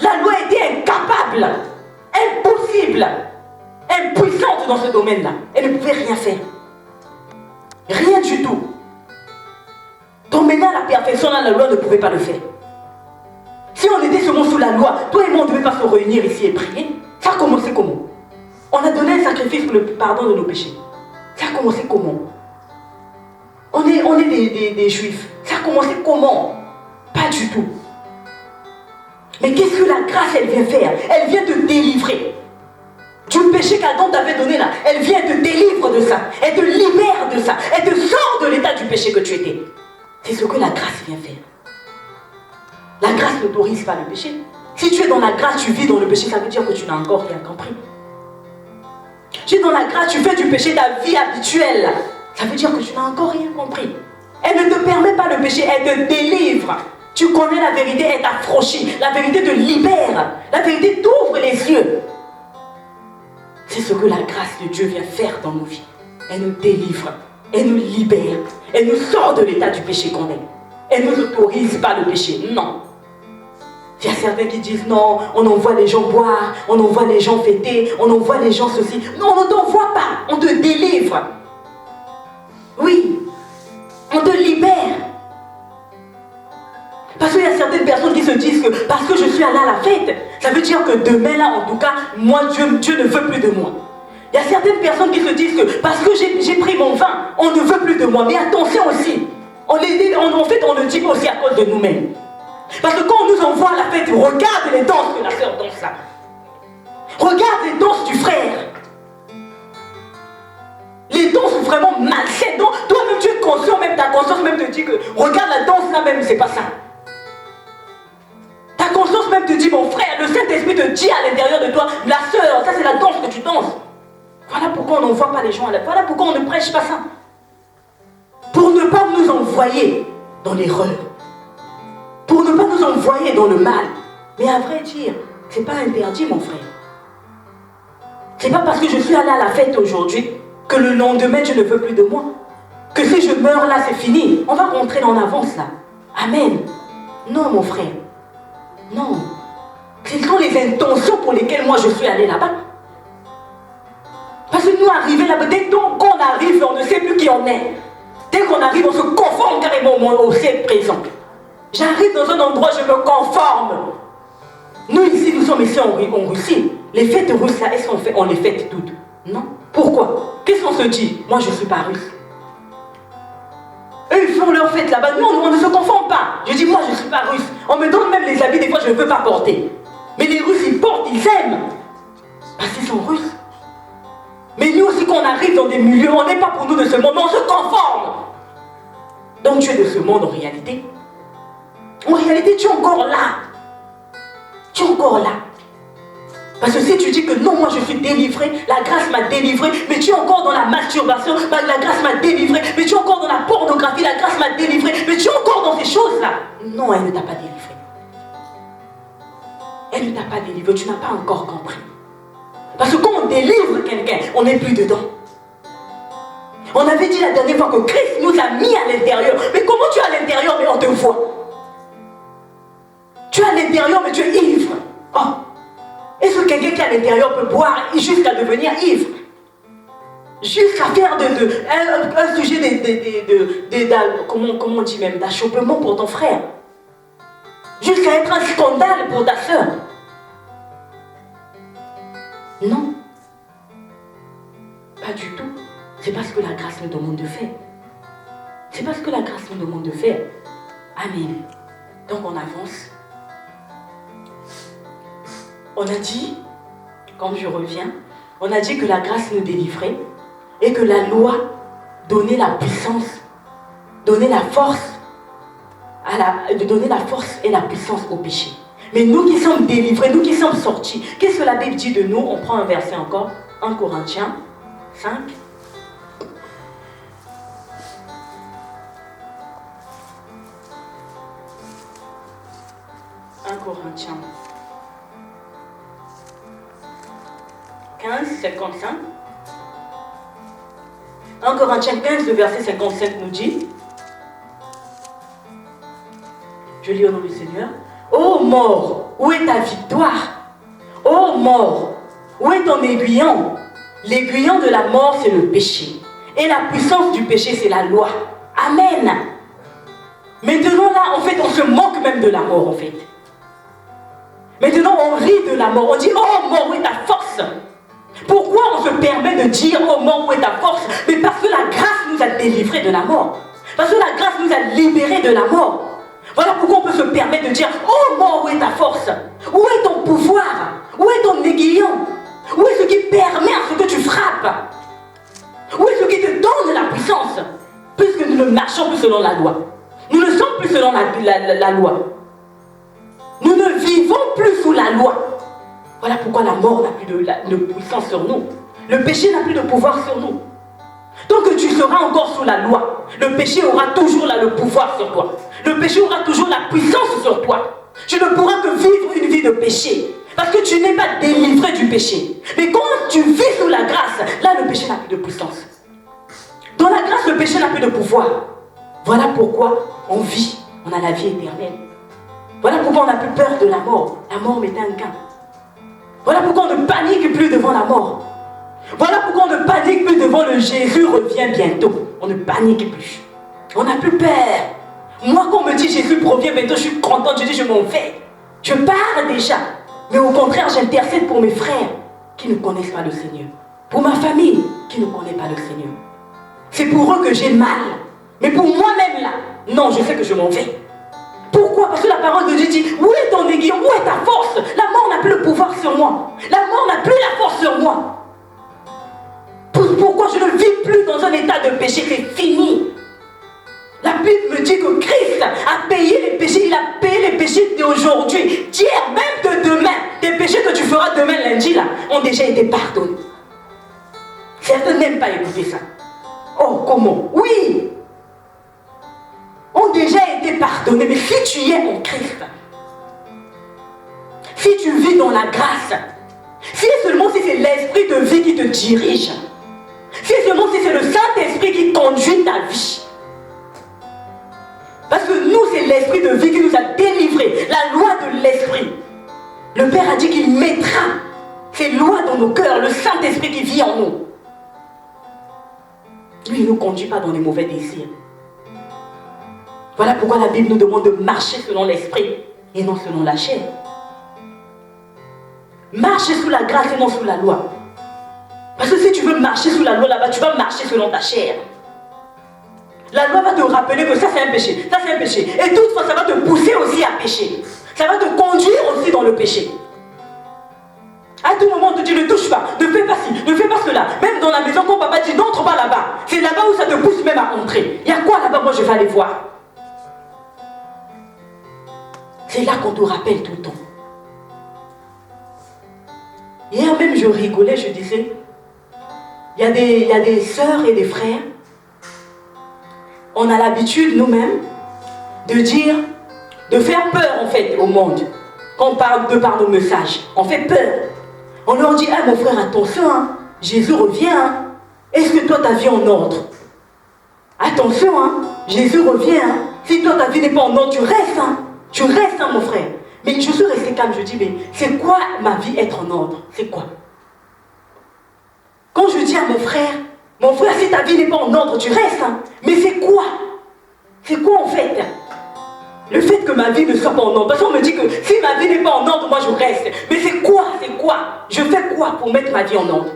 La loi était incapable, impossible, impuissante dans ce domaine-là. Elle ne pouvait rien faire. Rien du tout. T'emmener à la perfection, là, la loi ne pouvait pas le faire. Si on était seulement sous la loi, toi et moi, on ne devait pas se réunir ici et prier. Ça a commencé comment? On a donné un sacrifice pour le pardon de nos péchés. Ça a commencé comment? On est des juifs. Ça a commencé comment? Pas du tout. Mais qu'est-ce que la grâce, elle vient faire? Elle vient te délivrer. Du péché qu'Adam t'avait donné là. Elle vient te délivre de ça. Elle te libère de ça. Elle te sort de l'état du péché que tu étais. C'est ce que la grâce vient faire. La grâce n'autorise pas le péché. Si tu es dans la grâce, tu vis dans le péché, ça veut dire que tu n'as encore rien compris. Tu es dans la grâce, tu fais du péché ta vie habituelle. Ça veut dire que tu n'as encore rien compris. Elle ne te permet pas le péché, elle te délivre. Tu connais la vérité, elle t'affranchit. La vérité te libère. La vérité t'ouvre les yeux. C'est ce que la grâce de Dieu vient faire dans nos vies. Elle nous délivre. Elle nous libère. Elle nous sort de l'état du péché qu'on est. Elle ne nous autorise pas le péché. Non. Il y a certains qui disent non, on envoie les gens boire, on envoie les gens fêter, on envoie les gens ceci. Non, on ne t'envoie pas. On te délivre. Oui. On te libère. Parce qu'il y a certaines personnes qui se disent que parce que je suis allé à la fête, ça veut dire que demain là, en tout cas, moi, Dieu ne veut plus de moi. Il y a certaines personnes qui se disent que parce que j'ai pris mon vin, on ne veut plus de moi. Mais attention aussi, en fait, on le dit aussi à cause de nous-mêmes. Parce que quand on nous envoie à la fête, regarde les danses que la sœur danse là. Regarde les danses du frère. Les danses sont vraiment malsaines. Donc, toi-même, tu es conscient, même ta conscience même te dit que regarde la danse là même, c'est pas ça. Ta conscience même te dit, mon frère, le Saint-Esprit te dit à l'intérieur de toi, la sœur, ça c'est la danse que tu danses. Voilà pourquoi on n'envoie pas les gens à la... Voilà pourquoi on ne prêche pas ça. Pour ne pas nous envoyer dans l'erreur. Pour ne pas nous envoyer dans le mal. Mais à vrai dire, c'est pas interdit, mon frère. C'est pas parce que je suis allé à la fête aujourd'hui que le lendemain, Dieu ne veut plus de moi. Que si je meurs là, c'est fini. On va rentrer en avance là. Amen. Non, mon frère. Non. Ce sont les intentions pour lesquelles moi je suis allé là-bas. Parce que nous, arriver là-bas, dès qu'on arrive, on ne sait plus qui on est. Dès qu'on arrive, on se conforme carrément au ciel présent. J'arrive dans un endroit, je me conforme. Nous ici, nous sommes ici en Russie. Les fêtes russes là, est-ce qu'on les fête toutes? Non. Pourquoi? Qu'est-ce qu'on se dit? Moi, je ne suis pas russe. Eux, ils font leur fête là-bas. Nous, on ne se conforme pas. Je dis, moi, je ne suis pas russe. On me donne même les habits, des fois, je ne veux pas porter. Mais les Russes, ils portent, ils aiment. Parce qu'ils sont russes. Mais nous aussi, quand on arrive dans des milieux, on n'est pas pour nous de ce monde, mais on se conforme. Donc, tu es de ce monde en réalité. En réalité, tu es encore là. Tu es encore là. Parce que si tu dis que non, moi je suis délivré, la grâce m'a délivré, mais tu es encore dans la masturbation, la grâce m'a délivré, mais tu es encore dans la pornographie, la grâce m'a délivré, mais tu es encore dans ces choses-là. Non, elle ne t'a pas délivré. Elle ne t'a pas délivré, tu n'as pas encore compris. Parce que quand on délivre quelqu'un, on n'est plus dedans. On avait dit la dernière fois que Christ nous a mis à l'intérieur. Mais comment tu es à l'intérieur, mais on te voit? Tu es à l'intérieur, mais tu es ivre. Oh! Est-ce que quelqu'un qui est à l'intérieur peut boire jusqu'à devenir ivre? Jusqu'à faire un sujet comment on dit même, d'achoppement pour ton frère. Jusqu'à être un scandale pour ta soeur. Non. Pas du tout. C'est parce que la grâce nous demande de faire. C'est parce que la grâce nous demande de faire. Amen. Donc on avance. On a dit, quand je reviens, on a dit que la grâce nous délivrait et que la loi donnait la puissance, donnait la force, donnait la force et la puissance au péché. Mais nous qui sommes délivrés, nous qui sommes sortis, qu'est-ce que la Bible dit de nous? On prend un verset encore, 1 Corinthiens 5. 1 Corinthiens 15, 55. 1 Corinthiens 15, le verset 55 nous dit, je lis au nom du Seigneur, ô mort, où est ta victoire? Ô mort, où est ton aiguillon? L'aiguillon de la mort, c'est le péché. Et la puissance du péché, c'est la loi. Amen. Maintenant là, en fait, on se moque même de la mort, en fait. Maintenant, on rit de la mort. On dit, oh mort, où est ta force? Pourquoi on se permet de dire, oh mort, où est ta force? Mais parce que la grâce nous a délivrés de la mort. Parce que la grâce nous a libérés de la mort. Voilà pourquoi on peut se permettre de dire, oh mort, où est ta force? Où est ton pouvoir? Où est ton aiguillon? Où est ce qui permet à ce que tu frappes? Où est ce qui te donne la puissance? Puisque nous ne marchons plus selon la loi. Nous ne sommes plus selon la loi. Nous ne vivons plus sous la loi. Voilà pourquoi la mort n'a plus de puissance sur nous. Le péché n'a plus de pouvoir sur nous. Tant que tu seras encore sous la loi, le péché aura toujours le pouvoir sur toi. Le péché aura toujours la puissance sur toi. Tu ne pourras que vivre une vie de péché. Parce que tu n'es pas délivré du péché. Mais quand tu vis sous la grâce, là le péché n'a plus de puissance. Dans la grâce, le péché n'a plus de pouvoir. Voilà pourquoi on vit, on a la vie éternelle. Voilà pourquoi on n'a plus peur de la mort. La mort m'est un gain. Voilà pourquoi on ne panique plus devant la mort. Voilà pourquoi on ne panique plus devant le Jésus revient bientôt. On ne panique plus. On n'a plus peur. Moi, quand on me dit Jésus provient, bientôt je suis contente, je dis je m'en vais. Je pars déjà. Mais au contraire, j'intercède pour mes frères qui ne connaissent pas le Seigneur. Pour ma famille qui ne connaît pas le Seigneur. C'est pour eux que j'ai mal. Mais pour moi-même là, non, je sais que je m'en vais. Pourquoi? Parce que la parole de Dieu dit, où est ton aiguillon? Où est ta force? La mort n'a plus le pouvoir sur moi. La mort n'a plus la force sur moi. Pourquoi je ne vis plus dans un état de péché? C'est fini. La Bible me dit que Christ a payé les péchés. Il a payé les péchés d'aujourd'hui, d'hier, même de demain. Des péchés que tu feras demain lundi là, ont déjà été pardonnés. Certains n'aiment pas écouter ça. Oh, comment? Oui, ont déjà été pardonnés. Mais si tu es en Christ, si tu vis dans la grâce, si seulement si c'est l'esprit de vie qui te dirige, si seulement si c'est le Saint-Esprit qui conduit ta vie. Parce que nous, c'est l'esprit de vie qui nous a délivrés, la loi de l'esprit. Le Père a dit qu'il mettra ces lois dans nos cœurs, le Saint-Esprit qui vit en nous. Lui, il ne nous conduit pas dans les mauvais désirs. Voilà pourquoi la Bible nous demande de marcher selon l'esprit et non selon la chair. Marcher sous la grâce et non sous la loi. Parce que si tu veux marcher sous la loi là-bas, tu vas marcher selon ta chair. La loi va te rappeler que ça c'est un péché, ça c'est un péché. Et toutefois, ça va te pousser aussi à pécher. Ça va te conduire aussi dans le péché. À tout moment, on te dit ne touche pas, ne fais pas ci, ne fais pas cela. Même dans la maison, quand papa dit n'entre pas là-bas, c'est là-bas où ça te pousse même à entrer. Il y a quoi là-bas? Moi je vais aller voir. C'est là qu'on te rappelle tout le temps. Hier même je rigolais, je disais, il y a des sœurs et des frères, on a l'habitude nous-mêmes de dire, de faire peur en fait au monde. Quand on parle de par nos messages, on fait peur. On leur dit, ah mon frère, attention, hein, Jésus revient. Hein. Est-ce que toi ta vie est en ordre? Attention, hein, Jésus revient. Hein. Si toi ta vie n'est pas en ordre, tu restes. Hein. Tu restes, hein, mon frère. Mais je suis resté calme, je dis, mais c'est quoi ma vie être en ordre? C'est quoi? Quand je dis à mon frère, si ta vie n'est pas en ordre, tu restes. Hein. Mais c'est quoi? C'est quoi en fait? Le fait que ma vie ne soit pas en ordre. Parce qu'on me dit que si ma vie n'est pas en ordre, moi je reste. Mais c'est quoi? C'est quoi? Je fais quoi pour mettre ma vie en ordre?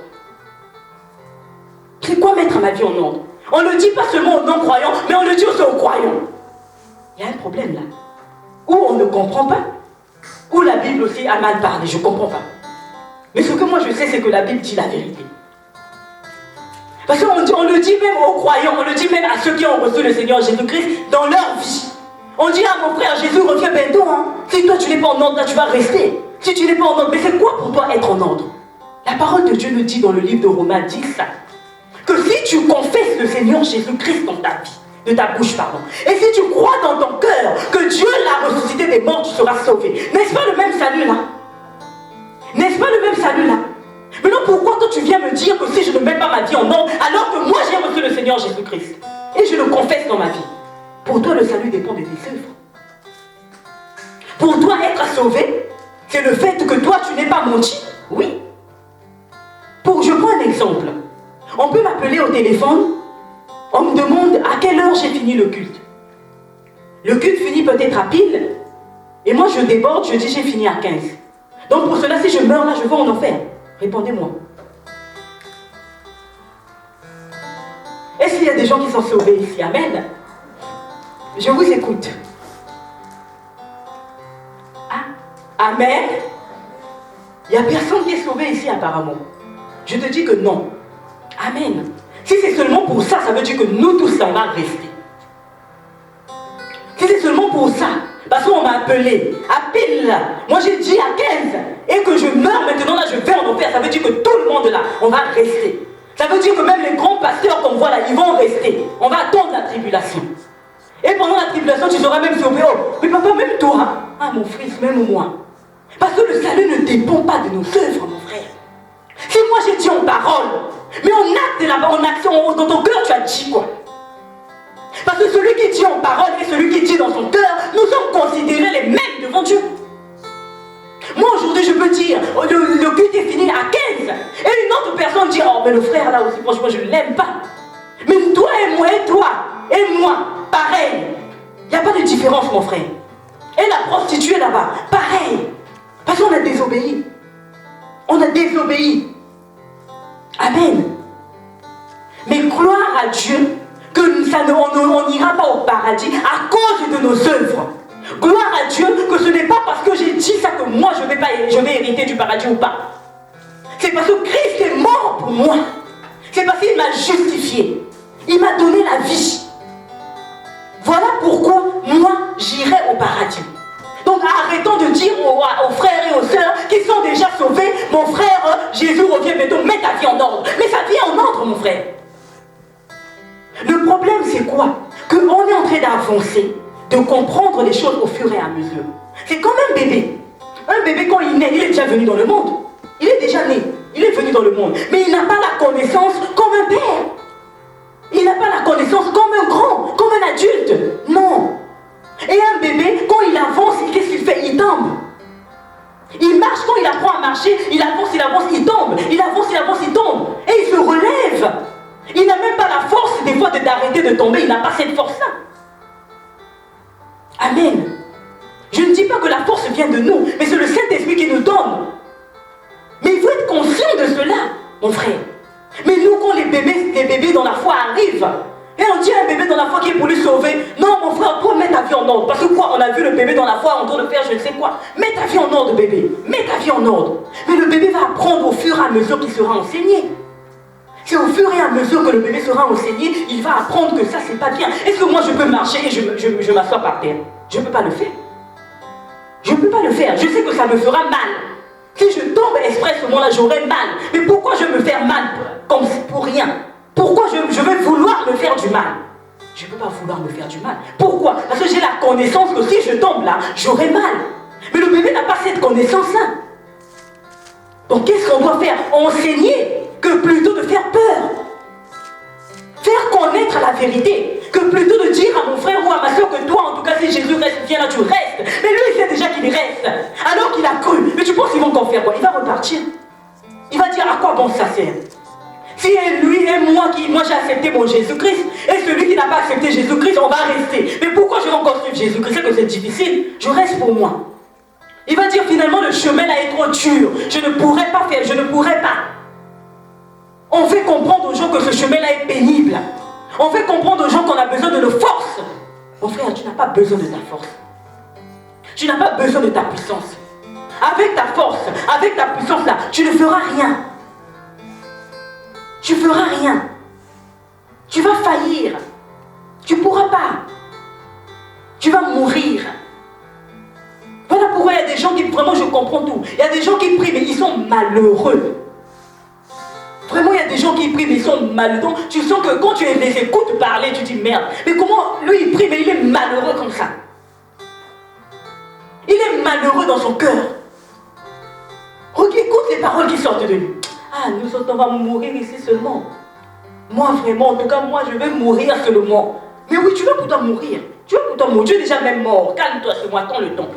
C'est quoi mettre ma vie en ordre? On ne le dit pas seulement aux non-croyants, mais on le dit aussi aux croyants. Il y a un problème là. Ou on ne comprend pas, ou la Bible aussi a mal parlé, je ne comprends pas. Mais ce que moi je sais, c'est que la Bible dit la vérité. Parce qu'on le dit même aux croyants, on le dit même à ceux qui ont reçu le Seigneur Jésus-Christ dans leur vie. On dit à mon frère, Jésus revient bientôt. Hein. Si toi tu n'es pas en ordre, là tu vas rester. Si tu n'es pas en ordre, mais c'est quoi pour toi être en ordre? La parole de Dieu nous dit dans le livre de Romains 10 que si tu confesses le Seigneur Jésus-Christ dans ta vie, de ta bouche, pardon, et si tu crois dans ton cœur que Dieu l'a ressuscité des morts, tu seras sauvé. N'est-ce pas le même salut là? N'est-ce pas le même salut là? Maintenant, pourquoi toi tu viens me dire que si je ne mets pas ma vie en ordre, alors que moi j'ai reçu le Seigneur Jésus-Christ et je le confesse dans ma vie? Pour toi, le salut dépend de tes œuvres. Pour toi, être sauvé, c'est le fait que toi, tu n'es pas menti. Oui. Je prends un exemple. On peut m'appeler au téléphone, on me demande à quelle heure j'ai fini le culte. Le culte finit peut-être à pile, et moi je déborde, je dis j'ai fini à 15. Donc pour cela, si je meurs là, je vais en enfer. Répondez-moi. Est-ce qu'il y a des gens qui sont sauvés ici? Amen. Je vous écoute. Ah, amen. Il n'y a personne qui est sauvé ici apparemment. Je te dis que non. Amen. Si c'est seulement pour ça, ça veut dire que nous tous, on va rester. Si c'est seulement pour ça, parce qu'on m'a appelé à pile là, moi j'ai dit à 15, et que je meurs maintenant là, je vais en enfer, ça veut dire que tout le monde là, on va rester. Ça veut dire que même les grands pasteurs qu'on voit là, ils vont rester. On va attendre la tribulation. Et pendant la tribulation, tu seras même sauvé. Oh, mais papa, même toi, ah mon fils, même moi. Parce que le salut ne dépend pas de nos œuvres, mon frère. Si moi j'ai dit en parole, mais en acte là-bas, en action, dans ton cœur, tu as dit quoi? Parce que celui qui dit en parole et celui qui dit dans son cœur, nous sommes considérés les mêmes devant Dieu. Moi aujourd'hui, je peux dire, le culte est fini à 15. Et une autre personne dit, oh, mais le frère là aussi, franchement, je ne l'aime pas. Mais toi et moi, pareil. Il n'y a pas de différence, mon frère. Et la prostituée là-bas, pareil. Parce qu'on a désobéi. On a désobéi. Amen. Mais gloire à Dieu que ça on n'ira pas au paradis à cause de nos œuvres. Gloire à Dieu que ce n'est pas parce que j'ai dit ça que moi je vais hériter du paradis ou pas. C'est parce que Christ est mort pour moi. C'est parce qu'il m'a justifié. Il m'a donné la vie. Voilà pourquoi moi j'irai au paradis. Donc arrêtons de dire aux frères et aux sœurs qui sont déjà sauvés, mon frère, Jésus revient bientôt, mets ta vie en ordre. Mets ta vie en ordre, mon frère. Le problème c'est quoi? Qu'on est en train d'avancer, de comprendre les choses au fur et à mesure. C'est comme un bébé. Un bébé quand il naît, il est déjà venu dans le monde. Il est déjà né, il est venu dans le monde. Mais il n'a pas la connaissance comme un père. Il n'a pas la connaissance comme un grand, comme un adulte. Non. Et un bébé, quand il avance, qu'est-ce qu'il fait? Il tombe. Il marche, quand il apprend à marcher, il avance, il tombe. Il avance, il tombe. Et il se relève. Il n'a même pas la force des fois d'arrêter de tomber. Il n'a pas cette force-là. Amen. Je ne dis pas que la force vient de nous, mais c'est le Saint-Esprit qui nous donne. Mais il faut être conscient de cela, mon frère. Mais nous, quand les bébés dans la foi arrivent, et on dit à un bébé dans la foi qui est pour lui sauver, non mon frère, toi mets ta vie en ordre. Parce que quoi, on a vu le bébé dans la foi en train de faire je ne sais quoi. Mets ta vie en ordre, bébé. Mets ta vie en ordre. Mais le bébé va apprendre au fur et à mesure qu'il sera enseigné. C'est au fur et à mesure que le bébé sera enseigné, il va apprendre que ça c'est pas bien. Est-ce que moi je peux marcher et je m'assois par terre? Je ne peux pas le faire. Je ne peux pas le faire. Je sais que ça me fera mal. Si je tombe expressement là, j'aurai mal. Mais pourquoi je vais me faire mal comme pour rien? Pourquoi je vais vouloir me faire du mal? Je ne peux pas vouloir me faire du mal. Pourquoi? Parce que j'ai la connaissance que si je tombe là, j'aurai mal. Mais le bébé n'a pas cette connaissance-là. Donc qu'est-ce qu'on doit faire? Enseigner que plutôt de faire peur. Faire connaître la vérité. Que plutôt de dire à mon frère ou à ma soeur que toi, en tout cas, si Jésus reste, viens là, tu restes. Mais lui, il sait déjà qu'il reste. Alors qu'il a cru. Mais tu penses qu'ils vont encore faire quoi? Il va repartir. Il va dire à quoi bon ça sert? Si lui et moi j'ai accepté mon Jésus-Christ, et celui qui n'a pas accepté Jésus-Christ, on va rester. Mais pourquoi je vais encore suivre Jésus-Christ? C'est que c'est difficile. Je reste pour moi. Il va dire finalement le chemin là est trop dur. Je ne pourrais pas faire, je ne pourrais pas. On fait comprendre aux gens que ce chemin là est pénible. On fait comprendre aux gens qu'on a besoin de nos forces. Mon frère, tu n'as pas besoin de ta force. Tu n'as pas besoin de ta puissance. Avec ta force, avec ta puissance là, tu ne feras rien. Tu ne feras rien. Tu vas faillir. Tu ne pourras pas. Tu vas mourir. Voilà pourquoi il y a des gens qui, vraiment je comprends tout. Il y a des gens qui prient mais ils sont malheureux. Vraiment il y a des gens qui prient mais ils sont malheureux. Donc, tu sens que quand tu les écoutes parler, tu dis merde. Mais comment lui il prie mais il est malheureux comme ça. Il est malheureux dans son cœur. Écoute les paroles qui sortent de lui. Ah, nous autres, on va mourir ici seulement. Moi, vraiment, en tout cas, moi, je vais mourir seulement. Mais oui, tu vas pourtant mourir. Tu vas pourtant mourir. Tu es déjà même mort. Calme-toi, c'est moi, attends le temps.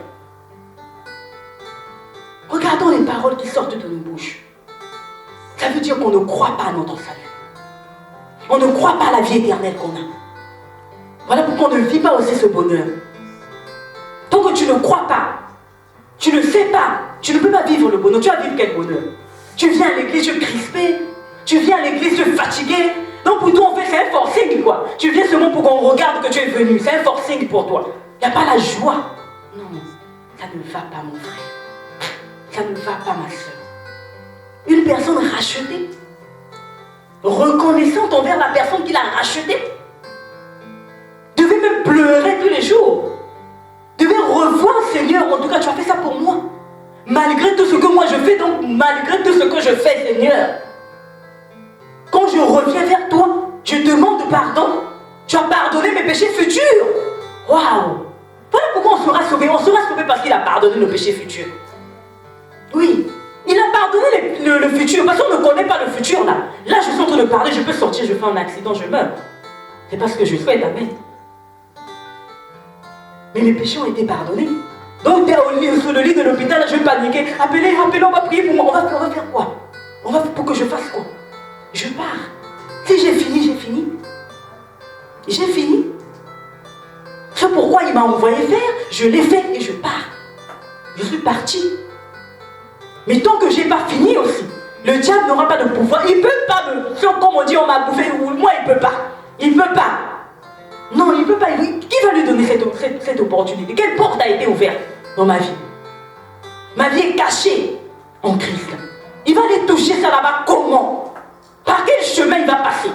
Regardons les paroles qui sortent de nos bouches. Ça veut dire qu'on ne croit pas à notre salut. On ne croit pas à la vie éternelle qu'on a. Voilà pourquoi on ne vit pas aussi ce bonheur. Tant que tu ne crois pas, tu ne sais pas, tu ne peux pas vivre le bonheur. Tu vas vivre quel bonheur? Tu viens à l'église, tu es crispé. Tu viens à l'église, tu es fatigué. Donc pour toi, en fait, c'est un forcing, quoi. Tu viens seulement pour qu'on regarde que tu es venu. C'est un forcing pour toi. Il n'y a pas la joie. Non, ça ne va pas, mon frère. Ça ne va pas, ma soeur. Une personne rachetée, reconnaissante envers la personne qui l'a rachetée, devait même pleurer tous les jours. Devait revoir, Seigneur, en tout cas, tu as fait ça pour moi. Malgré tout ce que moi je fais, donc malgré tout ce que je fais, Seigneur, quand je reviens vers toi, je demande pardon. Tu as pardonné mes péchés futurs. Waouh! Voilà pourquoi on sera sauvé. On sera sauvé parce qu'il a pardonné nos péchés futurs. Oui, il a pardonné le futur. Parce qu'on ne connaît pas le futur là. Là, je suis en train de parler, je peux sortir, je fais un accident, je meurs. C'est pas ce que je souhaite, amen. Mais mes péchés ont été pardonnés. Donc tu es sur le lit de l'hôpital, là, je vais paniquer. Appelez, on va prier pour moi. On va faire quoi? Pour que je fasse quoi? Je pars. Si j'ai fini, j'ai fini. J'ai fini. C'est pourquoi pourquoi il m'a envoyé faire, je l'ai fait et je pars. Je suis partie. Mais tant que je n'ai pas fini aussi, le diable n'aura pas de pouvoir. Il ne peut pas me... Comme on dit, on m'a bouffé, moi il ne peut pas. Il ne peut pas. Non, il ne peut pas. Qui va lui donner cette opportunité? Quelle porte a été ouverte dans ma vie? Ma vie est cachée en Christ. Il va aller toucher ça là-bas comment? Par quel chemin il va passer?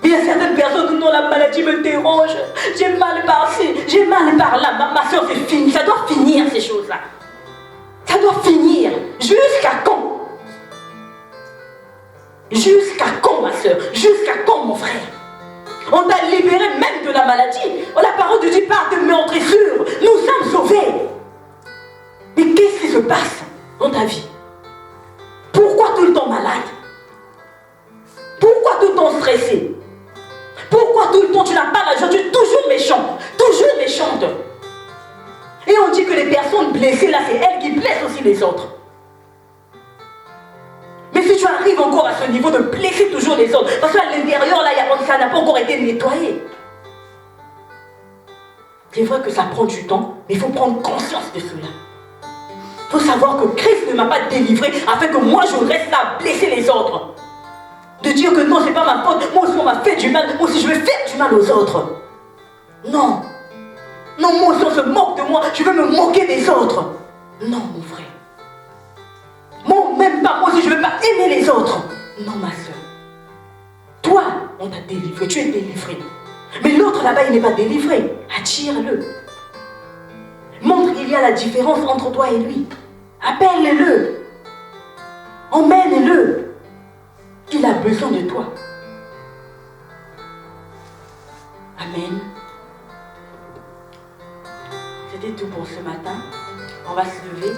Il y a certaines personnes dont la maladie me dérange. J'ai mal par-ci, j'ai mal par-là. Ma soeur, c'est fini. Ça doit finir ces choses-là. Ça doit finir. Jusqu'à quand? Jusqu'à quand, ma soeur? Jusqu'à quand, mon frère? On t'a libéré même de la maladie. La parole de Dieu parle de meurtrissure. Nous sommes sauvés. Mais qu'est-ce qui se passe dans ta vie? Pourquoi tout le temps malade? Pourquoi tout le temps stressé? Pourquoi tout le temps tu n'as pas la joie? Tu es toujours méchant, toujours méchante. Et on dit que les personnes blessées, là, c'est elles qui blessent aussi les autres. Mais si tu arrives encore à ce niveau de blesser toujours les autres, parce qu'à l'intérieur, là, ça n'a pas encore été nettoyé. C'est vrai que ça prend du temps, mais il faut prendre conscience de cela. Il faut savoir que Christ ne m'a pas délivré afin que moi je reste là à blesser les autres. De dire que non, c'est pas ma faute, moi aussi on m'a fait du mal, moi aussi je vais faire du mal aux autres. Non. Non, moi aussi on se moque de moi, je veux me moquer des autres. Non, mon frère. Moi, même pas, moi aussi je ne veux pas aimer les autres. Non, ma soeur. Toi, on t'a délivré, tu es délivré. Mais l'autre là-bas, il n'est pas délivré. Attire-le. Montre qu'il y a la différence entre toi et lui. Appelle-le. Emmène-le. Il a besoin de toi. Amen. C'était tout pour ce matin. On va se lever.